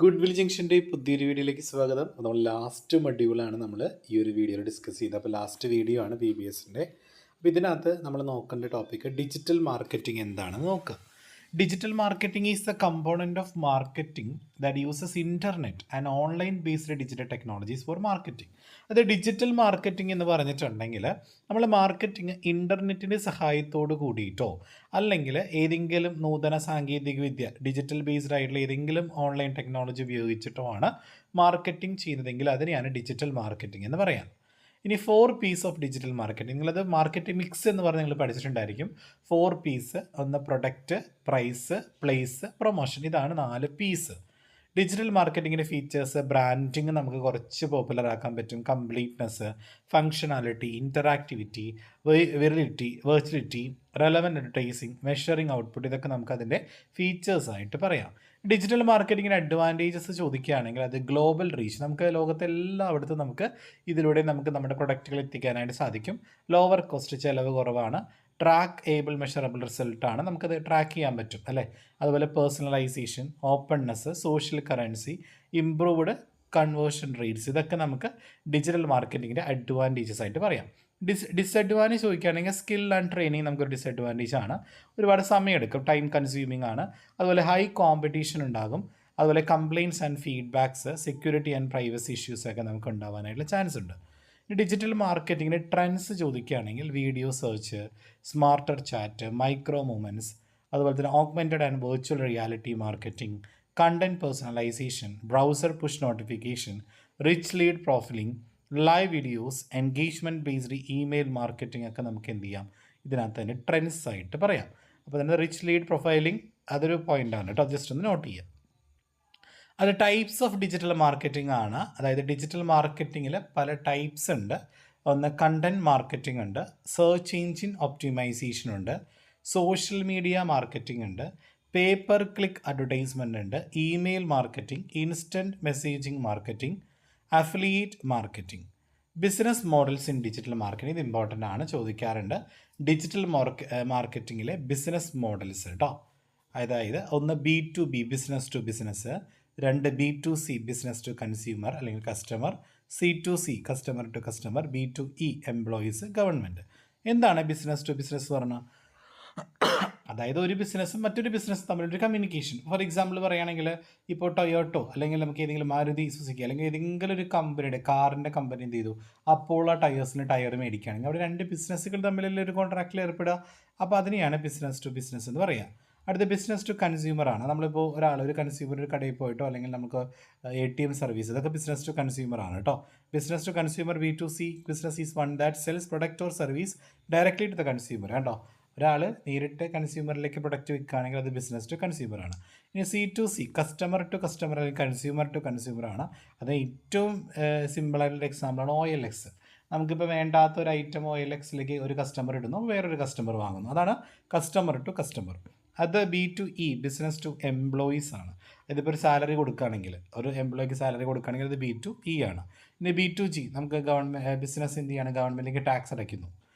Good will ജംഗ്ഷൻ്റെ പുതിയൊരു വീഡിയോയിലേക്ക് സ്വാഗതം. നമ്മൾ ലാസ്റ്റ് മൊഡ്യൂളാണ് നമ്മൾ ഈ ഒരു വീഡിയോയിൽ ഡിസ്കസ് ചെയ്തത്. അപ്പോൾ ലാസ്റ്റ് വീഡിയോ ആണ് BBSൻ്റെ. അപ്പോൾ ഇതിനകത്ത് നമ്മൾ നോക്കേണ്ട ടോപ്പിക്ക് ഡിജിറ്റൽ മാർക്കറ്റിംഗ് എന്താണെന്ന് നോക്കുക. Digital marketing is the component of marketing that uses internet and online based digital technologies for marketing. അത് ഡിജിറ്റൽ മാർക്കറ്റിംഗ് എന്ന് പറഞ്ഞിട്ടുണ്ടെങ്കിൽ നമ്മൾ മാർക്കറ്റിംഗ് ഇൻ്റർനെറ്റിൻ്റെ സഹായത്തോട് കൂടിയിട്ടോ അല്ലെങ്കിൽ ഏതെങ്കിലും നൂതന സാങ്കേതിക വിദ്യ ഡിജിറ്റൽ ബേസ്ഡ് ആയിട്ടുള്ള ഏതെങ്കിലും ഓൺലൈൻ ടെക്നോളജി ഉപയോഗിച്ചിട്ടോ ആണ് മാർക്കറ്റിംഗ് ചെയ്യുന്നതെങ്കിൽ അതിനെയാണ് ഡിജിറ്റൽ മാർക്കറ്റിംഗ് എന്ന് പറയാം. ഇനി 4 P's ഓഫ് ഡിജിറ്റൽ മാർക്കറ്റിംഗ്, നിങ്ങളത് മാർക്കറ്റിംഗ് മിക്സ് എന്ന് പറഞ്ഞ് നിങ്ങൾ പഠിച്ചിട്ടുണ്ടായിരിക്കും. 4 P's: ഒന്ന് പ്രൊഡക്റ്റ്, പ്രൈസ്, പ്ലേസ്, പ്രൊമോഷൻ. ഇതാണ് 4 P's. ഡിജിറ്റൽ മാർക്കറ്റിങ്ങിൻ്റെ ഫീച്ചേഴ്സ്: ബ്രാൻഡിങ് നമുക്ക് കുറച്ച് പോപ്പുലർ ആക്കാൻ പറ്റും, completeness, functionality, interactivity, virtuality, relevant advertising, measuring output. ഇതൊക്കെ നമുക്ക് അതിൻ്റെ ഫീച്ചേഴ്സായിട്ട് പറയാം. ഡിജിറ്റൽ മാർക്കറ്റിങ്ങിന് അഡ്വാൻറ്റേജസ് ചോദിക്കുകയാണെങ്കിൽ അത് ഗ്ലോബൽ റീച്ച്, നമുക്ക് ലോകത്തെല്ലായിടത്തും നമുക്ക് ഇതിലൂടെ നമുക്ക് നമ്മുടെ പ്രൊഡക്റ്റുകൾ എത്തിക്കാനായിട്ട് സാധിക്കും. ലോവർ കോസ്റ്റ്, ചിലവ് കുറവാണ്. ട്രാക്ക് ഏബിൾ മെഷറബിൾ റിസൾട്ടാണ്, നമുക്കത് ട്രാക്ക് ചെയ്യാൻ പറ്റും അല്ലേ. അതുപോലെ personalisation, openness, social currency, improved conversion rates. ഇതൊക്കെ നമുക്ക് ഡിജിറ്റൽ മാർക്കറ്റിങ്ങിൻ്റെ അഡ്വാൻറ്റേജസ് ആയിട്ട് പറയാം. ഡിസഡ്വാൻറ്റേജ് ചോദിക്കുകയാണെങ്കിൽ സ്കിൽ ആൻഡ് ട്രെയിനിങ് നമുക്കൊരു ഡിസഡ്വാൻറ്റേജ് ആണ്. ഒരുപാട് സമയമെടുക്കും, ടൈം കൺസ്യൂമിംഗ് ആണ്. അതുപോലെ ഹൈ കോമ്പറ്റീഷൻ ഉണ്ടാകും. അതുപോലെ complaints and feedbacks, security and privacy ഇഷ്യൂസൊക്കെ നമുക്ക് ഉണ്ടാവാനായിട്ടുള്ള ചാൻസ് ഉണ്ട്. ഡിജിറ്റൽ മാർക്കറ്റിങ്ങിൻ്റെ ട്രെൻഡ്സ് ചോദിക്കുകയാണെങ്കിൽ video search, smarter chat, micro movements, അതുപോലെ തന്നെ augmented and virtual reality marketing, content personalisation, browser push notification, rich lead profiling, live videos, engagement based email marketing ഒക്കെ നമുക്ക് എന്ത് ചെയ്യാം, ഇതിനകത്ത് തന്നെ ട്രെൻഡ്സ് ആയിട്ട് പറയാം. അപ്പോൾ തന്നെ റിച്ച് ലീഡ് പ്രൊഫൈലിംഗ് അതൊരു പോയിൻ്റാണ് കേട്ടോ, ജസ്റ്റ് ഒന്ന് നോട്ട് ചെയ്യുക. അത് ടൈപ്സ് ഓഫ് ഡിജിറ്റൽ മാർക്കറ്റിംഗ് ആണ്. അതായത് ഡിജിറ്റൽ മാർക്കറ്റിങ്ങിൽ പല ടൈപ്സ് ഉണ്ട്. ഒന്ന് കണ്ടൻറ് മാർക്കറ്റിംഗ് ഉണ്ട്, സെർച്ച് എഞ്ചിൻ ഒപ്റ്റിമൈസേഷൻ ഉണ്ട്, സോഷ്യൽ മീഡിയ മാർക്കറ്റിംഗ് ഉണ്ട്, പേപ്പർ ക്ലിക്ക് അഡ്വർടൈസ്മെൻ്റ് ഉണ്ട്, email marketing, instant messaging marketing, affiliate marketing. Business models in digital marketing, ഇത് ഇമ്പോർട്ടൻ്റ് ആണ്, ചോദിക്കാറുണ്ട്. ഡിജിറ്റൽ മാർക്കറ്റിങ്ങിലെ ബിസിനസ് മോഡൽസ് കേട്ടോ. അതായത് ഒന്ന് B2B, business to business. 2 B2C, business to consumer അല്ലെങ്കിൽ customer. C2C, customer to customer. B2E, employees, government. എന്താണ് business to business പറഞ്ഞാൽ? അതായത് ഒരു ബിസിനസ്സും മറ്റൊരു ബിസിനസ്സും തമ്മിലൊരു കമ്മ്യൂണിക്കേഷൻ. ഫോർ എക്സാമ്പിൾ പറയുകയാണെങ്കിൽ ഇപ്പോൾ ടൊയോട്ടോ അല്ലെങ്കിൽ നമുക്ക് ഏതെങ്കിലും മാരുതി സുസുക്കി അല്ലെങ്കിൽ ഏതെങ്കിലും ഒരു കമ്പനിയുടെ കാറിൻ്റെ കമ്പനി എന്ത് ചെയ്തു, അപ്പോളോ ടയേഴ്സിന് ടയർ മേടിക്കുകയാണെങ്കിൽ അവിടെ 2 ബിസിനസ്സുകൾ തമ്മിലുള്ള ഒരു കോൺട്രാക്റ്റിൽ ഏർപ്പെടുക. അപ്പോൾ അതിനെയാണ് ബിസിനസ് ടു ബിസിനസ് എന്ന് പറയുക. അടുത്ത ബിസിനസ് ടു കൺസ്യൂമർ ആണ്. നമ്മളിപ്പോൾ ഒരു കൺസ്യൂമർ ഒരു കടയിൽ പോയിട്ടോ അല്ലെങ്കിൽ നമുക്ക് ATM സർവീസ്, ഇതൊക്കെ ബിസിനസ് ടു കൺസ്യൂമർ ആണ് കേട്ടോ. Business to consumer B2C business is one that sells product or service directly to the consumer കേട്ടോ. ഒരാൾ നേരിട്ട് കൺസ്യൂമറിലേക്ക് പ്രൊഡക്റ്റ് വിൽക്കുകയാണെങ്കിൽ അത് ബിസിനസ് ടു കൺസ്യൂമർ ആണ്. ഇനി C2C, കസ്റ്റമർ ടു കസ്റ്റമർ അല്ലെങ്കിൽ കൺസ്യൂമർ ടു കൺസ്യൂമർ ആണ്. അത് ഏറ്റവും സിമ്പിളായിട്ടുള്ള എക്സാമ്പിളാണ് OLX. നമുക്കിപ്പോൾ വേണ്ടാത്ത ഒരു ഐറ്റം OLXലേക്ക് ഒരു കസ്റ്റമർ ഇടുന്നു, വേറൊരു കസ്റ്റമർ വാങ്ങുന്നു, അതാണ് കസ്റ്റമർ ടു കസ്റ്റമർ. അത് B2E, ബിസിനസ് ടു എംപ്ലോയീസ് ആണ്. ഇതിപ്പോൾ ഒരു സാലറി കൊടുക്കുകയാണെങ്കിൽ, ഒരു എംപ്ലോയിക്ക് സാലറി കൊടുക്കുകയാണെങ്കിൽ അത് B2E ആണ്. ഇനി B2G, നമുക്ക് ബിസിനസ് എന്ത് ചെയ്യാണ്, ഗവൺമെൻറ്റിലേക്ക് ടാക്സ് അടയ്ക്കുന്നു,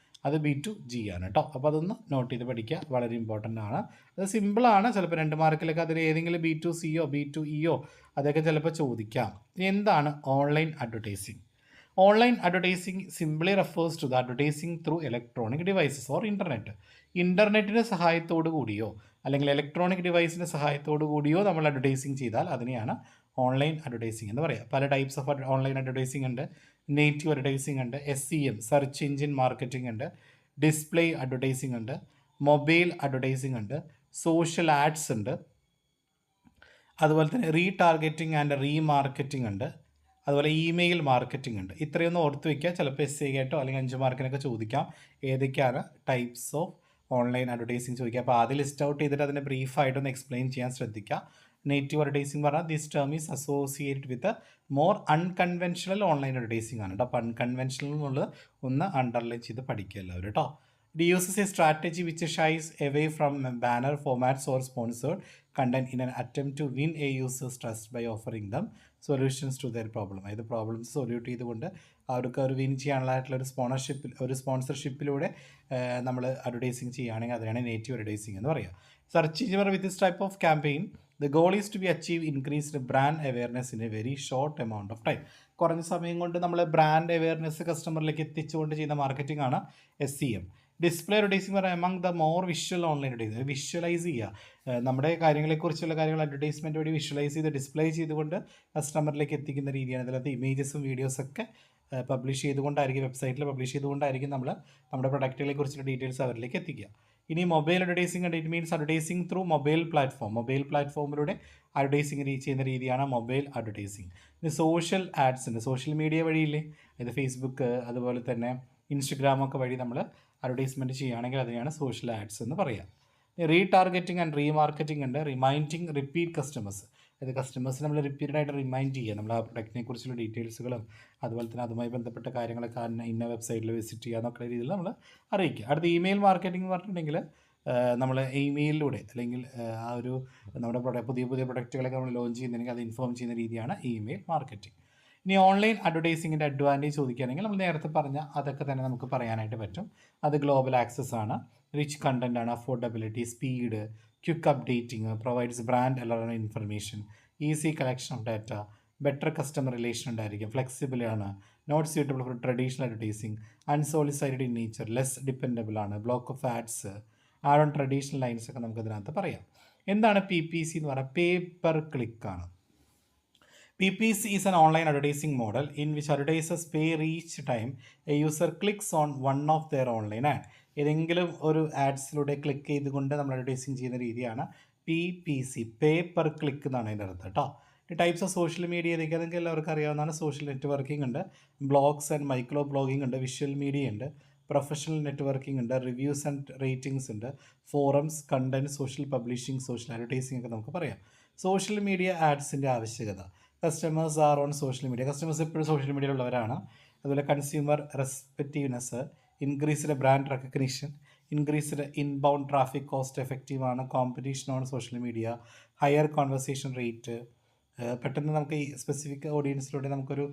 അത് B2G ആണ് കേട്ടോ. അപ്പോൾ അതൊന്ന് നോട്ട് ചെയ്ത് പഠിക്കുക, വളരെ ഇമ്പോർട്ടൻ്റ് ആണ്. അത് സിമ്പിളാണ്. ചിലപ്പോൾ 2 മാർക്കിലൊക്കെ അതിൽ ഏതെങ്കിലും B2Cയോ B2Eയോ അതൊക്കെ ചിലപ്പോൾ ചോദിക്കാം. എന്താണ് online advertising? Online advertising simply refers to the advertising through electronic devices or internet. ഇൻ്റർനെറ്റിൻ്റെ സഹായത്തോടു കൂടിയോ അല്ലെങ്കിൽ ഇലക്ട്രോണിക് ഡിവൈസിൻ്റെ സഹായത്തോടു കൂടിയോ നമ്മൾ അഡ്വർടൈസിങ് ചെയ്താൽ അതിനെയാണ് ഓൺലൈൻ അഡ്വർടൈസിങ് എന്ന് പറയുക. പല ടൈപ്സ് ഓഫ് ഓൺലൈൻ അഡ്വർടൈസിങ് ഉണ്ട്. നേറ്റീവ് അഡ്വർടൈസിങ് ഉണ്ട്, SEM, സെർച്ച് എഞ്ചിൻ മാർക്കറ്റിംഗ് ഉണ്ട്, ഡിസ്പ്ലേ അഡ്വർടൈസിങ് ഉണ്ട്, മൊബൈൽ അഡ്വർടൈസിങ് ഉണ്ട്, സോഷ്യൽ ആഡ്സ് ഉണ്ട്, അതുപോലെ തന്നെ റീടാർഗറ്റിംഗ് ആൻഡ് റീമാർക്കറ്റിംഗ് ഉണ്ട്, അതുപോലെ ഇമെയിൽ മാർക്കറ്റിംഗ് ഉണ്ട്. ഇത്രയൊന്നും ഓർത്ത് വയ്ക്കുക, ചിലപ്പോൾ SC ആയിട്ടോ അല്ലെങ്കിൽ 5 മാർക്കിനൊക്കെ ചോദിക്കാം ഏതൊക്കെയാണ് ടൈപ്സ് ഓഫ് ഓൺലൈൻ അഡ്വർടൈസിങ് ചോദിക്കുക. അപ്പോൾ ആദ്യം ലിസ്റ്റ് ഔട്ട് ചെയ്തിട്ട് അതിനെ ബ്രീഫായിട്ടൊന്ന് എക്സ്പ്ലെയിൻ ചെയ്യാൻ ശ്രദ്ധിക്കുക. നേറ്റീവ് അഡ്വർടൈസിങ് പറഞ്ഞാൽ this term is associated with more unconventional online advertising ആണ് കേട്ടോ. അപ്പോൾ അൺകൺവെൻഷണൽ എന്നുള്ളത് ഒന്ന് അണ്ടർലൈൻ ചെയ്ത് പഠിക്കുക എല്ലാവരും കേട്ടോ. It uses a strategy which shies away from banner formats or sponsored content in an attempt to win a user's trust by offering them solutions to their problem. അതായത് പ്രോബ്ലംസ് സൊല്യൂട്ട് ചെയ്തുകൊണ്ട് അവർക്ക് ഒരു win ചെയ്യാനുള്ളതായിട്ടുള്ള ഒരു സ്പോൺസർഷിപ്പിലൂടെ നമ്മൾ advertising ചെയ്യുകയാണെങ്കിൽ അതിനാണ് native advertising എന്ന് പറയുക. Search engine with this type of campaign the goal is to be achieve increased brand awareness in a very short amount of time. കുറഞ്ഞ സമയം കൊണ്ട് നമ്മൾ ബ്രാൻഡ് അവെയർനെസ് കസ്റ്റമറിലേക്ക് എത്തിച്ചുകൊണ്ട് ചെയ്യുന്ന മാർക്കറ്റിംഗ് ആണ് SEM. ഡിസ്പ്ലേ അഡ്വർടൈസിംഗ് പറയാം among the more visual online advertising. Visualise ചെയ്യുക, നമ്മുടെ കാര്യങ്ങളെക്കുറിച്ചുള്ള കാര്യങ്ങൾ അഡ്വർടൈസ്മെൻറ്റ് വഴി വിഷ്വലൈസ് ചെയ്ത് ഡിസ്പ്ലേ ചെയ്തുകൊണ്ട് കസ്റ്റമറിലേക്ക് എത്തിക്കുന്ന രീതിയാണ്. ഇതിനകത്ത് ഇമേജസും വീഡിയോസൊക്കെ പബ്ലിഷ് ചെയ്തുകൊണ്ടായിരിക്കും, വെബ്സൈറ്റിൽ പബ്ലിഷ് ചെയ്തുകൊണ്ടായിരിക്കും നമ്മൾ നമ്മുടെ പ്രൊഡക്റ്റുകളെ കുറിച്ചുള്ള ഡീറ്റെയിൽസ് അവരിലേക്ക് എത്തിക്കുക. ഇനി മൊബൈൽ അഡ്വർടൈസിംഗ് ഉണ്ട്. It means advertising through mobile platform. Mobile പ്ലാറ്റ്ഫോമിലൂടെ അഡ്വർടൈസിംഗ് ചെയ്യുന്ന രീതിയാണ് മൊബൈൽ അഡ്വർടൈസിംഗ്. ഇനി സോഷ്യൽ ആഡ്സ് ഉണ്ട്. സോഷ്യൽ മീഡിയ വഴിയില്ലേ, ഇത് ഫേസ്ബുക്ക് അതുപോലെ തന്നെ ഇൻസ്റ്റഗ്രാമൊക്കെ വഴി നമ്മൾ അഡ്വർടൈസ്മെൻറ്റ് ചെയ്യുകയാണെങ്കിൽ അതിനെയാണ് സോഷ്യൽ ആഡ്സ് എന്ന് പറയുക. റീടാർഗറ്റിംഗ് ആൻഡ് റീമാർക്കറ്റിംഗ് ഉണ്ട്. റിമൈൻഡിങ് റിപ്പീറ്റ് കസ്റ്റമേഴ്സ്, അത് കസ്റ്റമേഴ്സ് നമ്മൾ റിപ്പീറ്റഡായിട്ട് റിമൈൻഡ് ചെയ്യുക, നമ്മൾ ആ പ്രൊഡക്റ്റിനെ കുറിച്ചുള്ള ഡീറ്റെയിൽസുകളും അതുപോലെ തന്നെ അതുമായി ബന്ധപ്പെട്ട കാര്യങ്ങളൊക്കെ ഇന്ന വെബ്സൈറ്റിൽ വിസിറ്റ് ചെയ്യുക എന്നൊക്കെ രീതിയിൽ നമ്മൾ അറിയിക്കുക. അടുത്ത ഇമെയിൽ മാർക്കറ്റിംഗ് എന്ന് പറഞ്ഞിട്ടുണ്ടെങ്കിൽ നമ്മൾ ഇമെയിലിലൂടെ അല്ലെങ്കിൽ ആ ഒരു നമ്മുടെ പുതിയ പ്രൊഡക്റ്റുകളൊക്കെ നമ്മൾ ലോഞ്ച് ചെയ്യുന്നുണ്ടെങ്കിൽ അത് ഇൻഫോം ചെയ്യുന്ന രീതിയാണ് ഇമെയിൽ മാർക്കറ്റിംഗ്. ഇനി ഓൺലൈൻ അഡ്വർടൈസിങ്ങിൻ്റെ അഡ്വാൻറ്റേജ് ചോദിക്കുകയാണെങ്കിൽ നമ്മൾ നേരത്തെ പറഞ്ഞ അതൊക്കെ തന്നെ നമുക്ക് പറയാനായിട്ട് പറ്റും. അത് ഗ്ലോബൽ ആക്സസ് ആണ്, റിച്ച് കണ്ടൻ്റ് ആണ്, affordability, speed, quick updating, provides brand alert information, easy collection of data, better customer relation ഉണ്ടായിരിക്കും, ഫ്ലെക്സിബിൾ ആണ്, not suitable for traditional advertising, unsolicited in nature, less dependable ആണ്, block of ads, ad on traditional lines ഒക്കെ നമുക്ക് ഇതിനകത്ത് പറയാം. എന്താണ് PPC എന്ന് പറയുക? പേ പെർ ക്ലിക്കാണ്. PPC is an online advertising model in which advertisers pay each time a user clicks on one of their online ad. ഏതെങ്കിലും ഒരു ആഡ്സിലൂടെ ക്ലിക്ക് ചെയ്തുകൊണ്ട് നമ്മൾ അഡ്വർടൈസിങ് ചെയ്യുന്ന രീതിയാണ് PPC, പേ പെർ ക്ലിക്ക് എന്നാണ് അതിൻ്റെ അർത്ഥം കേട്ടോ. ടൈപ്സ് ഓഫ് സോഷ്യൽ മീഡിയ ഏതൊക്കെ നിങ്ങൾക്ക് എല്ലാവർക്കും അറിയാവുന്നതാണ്. സോഷ്യൽ നെറ്റ്വർക്കിംഗ് ഉണ്ട്, ബ്ലോഗ്സ് ആൻഡ് മൈക്രോ ബ്ലോഗിംഗ് ഉണ്ട്, വിഷ്വൽ മീഡിയ ഉണ്ട്, പ്രൊഫഷണൽ നെറ്റ്വർക്കിംഗ് ഉണ്ട്, റിവ്യൂസ് ആൻഡ് റേറ്റിംഗ്സ് ഉണ്ട്, forums, content, social publishing, social advertising ഒക്കെ നമുക്ക് പറയാം. സോഷ്യൽ മീഡിയ ആഡ്സിൻ്റെ ആവശ്യകത, customers are on social media, customers എപ്പോഴും സോഷ്യൽ മീഡിയയിലുള്ളവരാണ്. അതുപോലെ consumer respectiveness, increased brand recognition, increased inbound traffic, cost effective ആണ്, competition on social media, higher conversation rate, പെട്ടെന്ന് നമുക്ക് ഈ സ്പെസിഫിക് ഓഡിയൻസിലൂടെ നമുക്കൊരു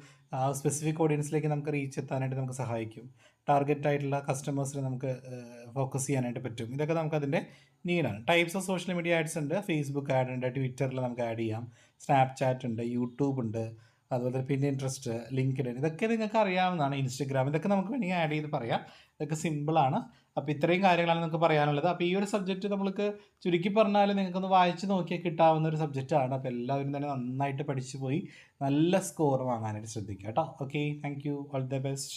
സ്പെസിഫിക് ഓഡിയൻസിലേക്ക് നമുക്ക് റീച്ച് എത്താനായിട്ട് നമുക്ക് സഹായിക്കും, ടാർഗറ്റ് ആയിട്ടുള്ള കസ്റ്റമേഴ്സിനെ നമുക്ക് ഫോക്കസ് ചെയ്യാനായിട്ട് പറ്റും. ഇതൊക്കെ നമുക്കതിൻ്റെ നീഡാണ്. Types of social media ads ഉണ്ട്. ഫേസ്ബുക്ക് ആഡ് ഉണ്ട്, ട്വിറ്ററിൽ നമുക്ക് ആഡ് ചെയ്യാം, സ്നാപ്ചാറ്റ് ഉണ്ട്, യൂട്യൂബ് ഉണ്ട്, അതുപോലെ പിൻട്രസ്റ്റ്, ലിങ്ക്ഡ്ഇൻ, ഇതൊക്കെ നിങ്ങൾക്ക് അറിയാവുന്നതാണ്. ഇൻസ്റ്റഗ്രാം, ഇതൊക്കെ നമുക്ക് വേണമെങ്കിൽ ആഡ് ചെയ്ത് പറയാം. ഇതൊക്കെ സിമ്പിളാണ്. അപ്പോൾ ഇത്രയും കാര്യങ്ങളാണ് നിങ്ങൾക്ക് പറയാനുള്ളത്. അപ്പോൾ ഈ ഒരു സബ്ജക്റ്റ് നമ്മൾക്ക് ചുരുക്കി പറഞ്ഞാൽ നിങ്ങൾക്കൊന്ന് വായിച്ച് നോക്കിയാൽ കിട്ടാവുന്ന ഒരു സബ്ജക്റ്റാണ്. അപ്പോൾ എല്ലാവരും തന്നെ നന്നായിട്ട് പഠിച്ചു പോയി നല്ല സ്കോർ വാങ്ങാനായിട്ട് ശ്രദ്ധിക്കുക കേട്ടോ. Okay, thank you, all the best.